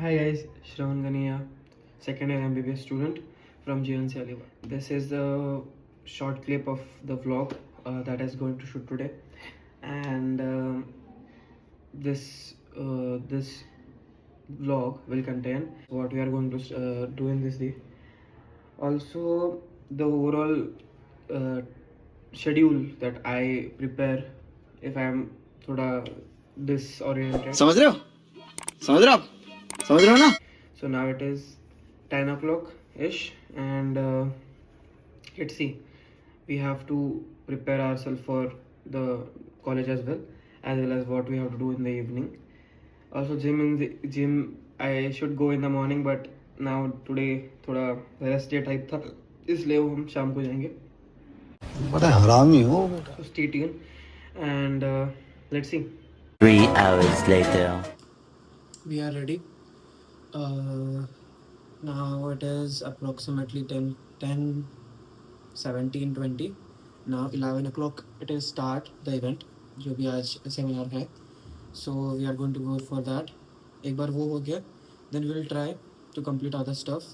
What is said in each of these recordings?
Hi guys, Shravan Ganiya, second year MBBS student from GNC Alibaug. This is the short clip of the vlog that is going to shoot today, and this vlog will contain what we are going to do in this day. Also, the overall uh, schedule that I prepare if I am thoda disoriented. समझ रहे हो समझ रहे हो आप समझ रहे हो ना So now it is 10 o'clock ish, and let's see, we have to prepare ourselves for the college as well as what we have to do in the evening. Also gym I should go in the morning, but now today थोड़ा rest day type था, इसलिए वो हम शाम को जाएंगे. बड़ा हरामी हो So stay tuned and let's see. 3 hours later. We are ready. Now it is approximately 10, 17, 20. Now 11 o'clock it is start the event जो भी आज सेमिनार है. So we are going to go for that. एक बार वो हो गया, then we will try to complete other stuff.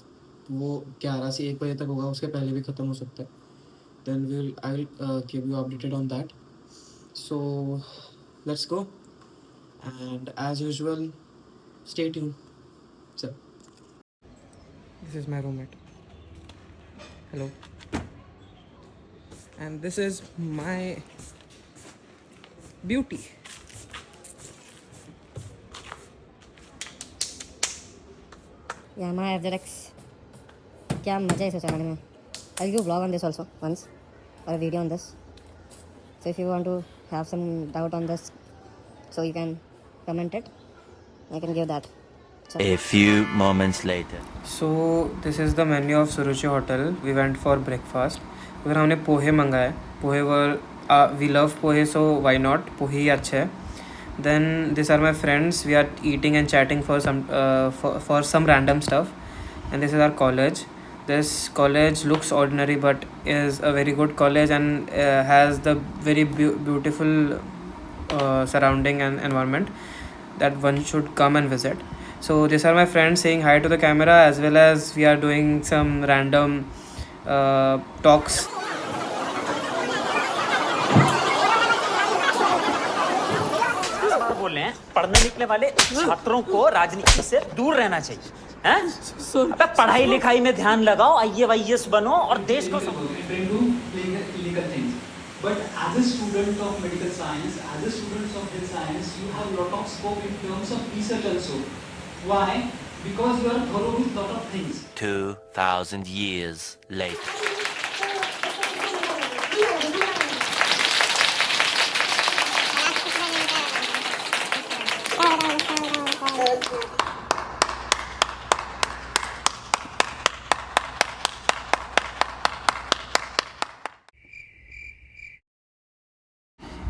वो 11 से 1 बजे तक होगा, उसके पहले भी ख़त्म हो सकता है. Then I will give you updated on that. So let's go, and as usual, stay tuned. So this is my roommate. Hello. And this is my beauty. Yamaha FZX. क्या मजा है इसे चलाने में. I'll do vlog on this also once, or a video on this. So if you want to have some doubt on this, so you can comment it. I can give that. So, A few moments later. So this is the menu of Suruchi Hotel. We went for breakfast. उधर हमने पोहे मंगाए. पोहे were we love pohe, so why not? पोहे ही अच्छे हैं. Then these are my friends. We are eating and chatting for some random stuff. And this is our college. This college looks ordinary, but is a very good college and has the very beautiful surrounding and environment that one should come and visit. So these are my friends saying hi to the camera, as well as we are doing some random talks. बोल रहे हैं पढ़ने लिखने वाले छात्रों को राजनीति से दूर रहना चाहिए हैं? अबे पढ़ाई लिखाई में ध्यान लगाओ, IAS बनो और देश को But as a student of medical science, as a student of health science, you have a lot of scope in terms of research also. Why? Because you are thorough with lot of things. 2,000 years later.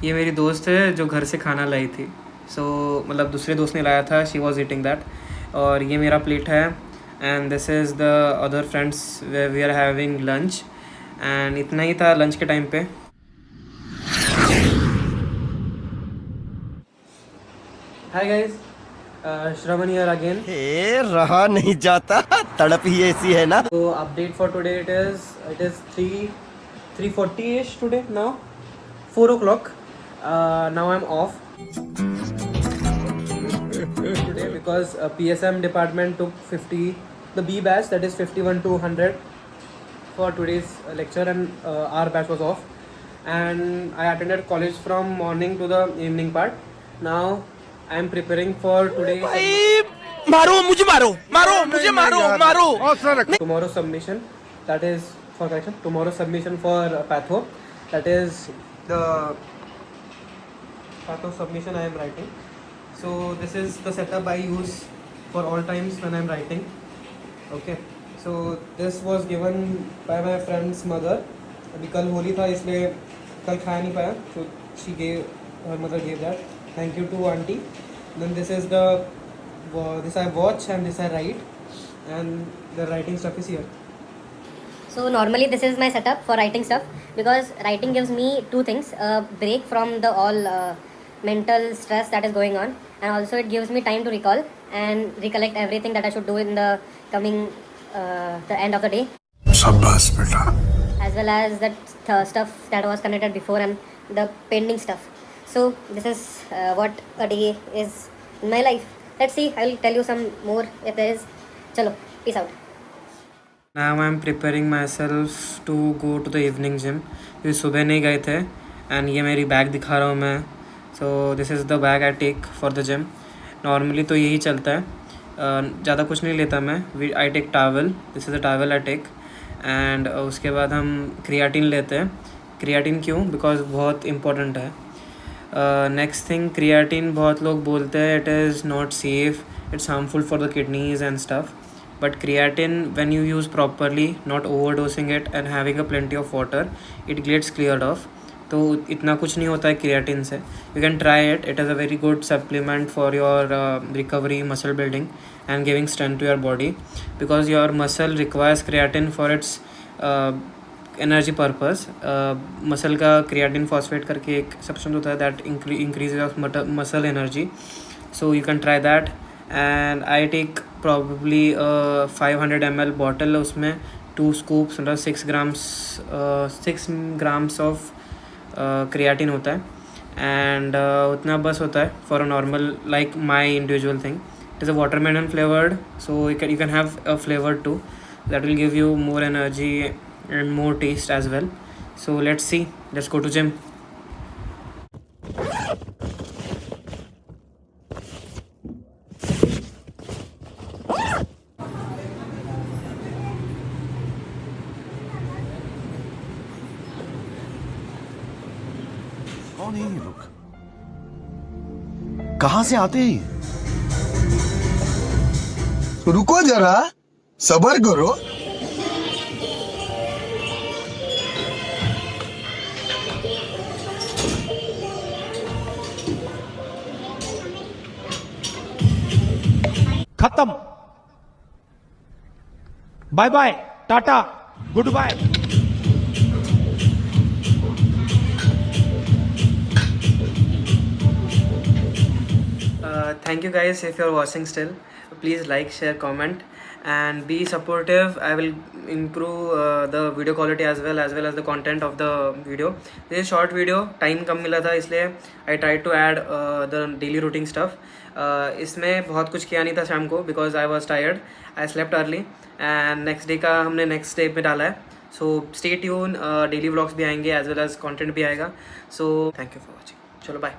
ये मेरी दोस्त है जो घर से खाना लाई थी. सो मतलब दूसरे दोस्त ने लाया था. She was eating that. और ये मेरा प्लेट है. And this is the other friends where we are having lunch. एंड इतना ही था लंच के टाइम पे. Hi guys, Shravan here again. रहा नहीं जाता तड़प ही ऐसी है ना. So update for today, it is 3:40ish today now. 4 o'clock. Now I'm off today because PSM department took 50, the B batch, that is 51 to 100 for today's lecture, and our batch was off, and I attended college from morning to the evening part. Now I am preparing for today's मारो मुझे मारो मारो मुझे मारो मारो tomorrow's submission, that is for correction, tomorrow's submission for patho, that is the patho submission I am writing. So this is the setup I use for all times when I am writing. Okay, so this was given by my friend's mother. अभी कल होली था इसलिए कल खाया नहीं पाया, so she gave, her mother gave that. Thank you to auntie. Then this is this I watch and this I write, and the writing stuff is here. so normally this is my setup for writing stuff, because writing gives me two things: a break from the all mental stress that is going on, and also it gives me time to recall and recollect everything that I should do in the coming the end of the day, शाबाश बेटा. as well as that stuff that was connected before and the pending stuff. So this is what a day is in my life. Let's see, I'll tell you some more if there is. Chalo, peace out. Now I'm preparing myself to go to the evening gym. ये सुबह नहीं गए थे and ये मेरी bag दिखा रहा हूँ मैं. So this is the bag I take for the gym. Normally तो यही चलता है. ज़्यादा कुछ नहीं लेता मैं. I take towel. This is the towel I take. And उसके बाद हम क्रियाटिन लेते हैं. क्रियाटिन क्यों? Because बहुत important है. नेक्स्ट थिंग, क्रियाटिन बहुत लोग बोलते हैं it is not safe, it's harmful for the kidneys and stuff, but creatine when you use properly, not overdosing it and having a plenty of water, it gets cleared off. तो इतना कुछ नहीं होता है क्रियाटिन से. You can try it. It is a very good supplement for your recovery, muscle building and giving strength to your body, because your muscle requires creatine for it's energy purpose. Muscle का creatine phosphate करके एक substance होता है that increase your muscle energy. So you can try that. And I take probably 500 ml bottle. उसमें 2 scoops मतलब 6 grams of creatine होता है. And उतना बस होता है for a normal, like my individual thing. It is a watermelon flavoured, so you can have a flavour to that will give you more energy and more taste as well. So let's see, let's go to gym. कौन है ये लोग? कहां से आते हैं? रुको जरा, सबर करो. खत्म. Bye bye, tata, goodbye. Thank you guys if you're watching still. Please like, share, comment and be supportive. I will improve the video quality as well as the content of the video. This is short video, time कम मिला था इसलिए I tried to add the daily routine stuff. इसमें बहुत कुछ किया नहीं था शाम को because I was tired. I slept early and next day का हमने next day पे डाला है. So stay tuned, daily vlogs भी आएंगे as well as content भी आएगा. So thank you for watching. चलो bye.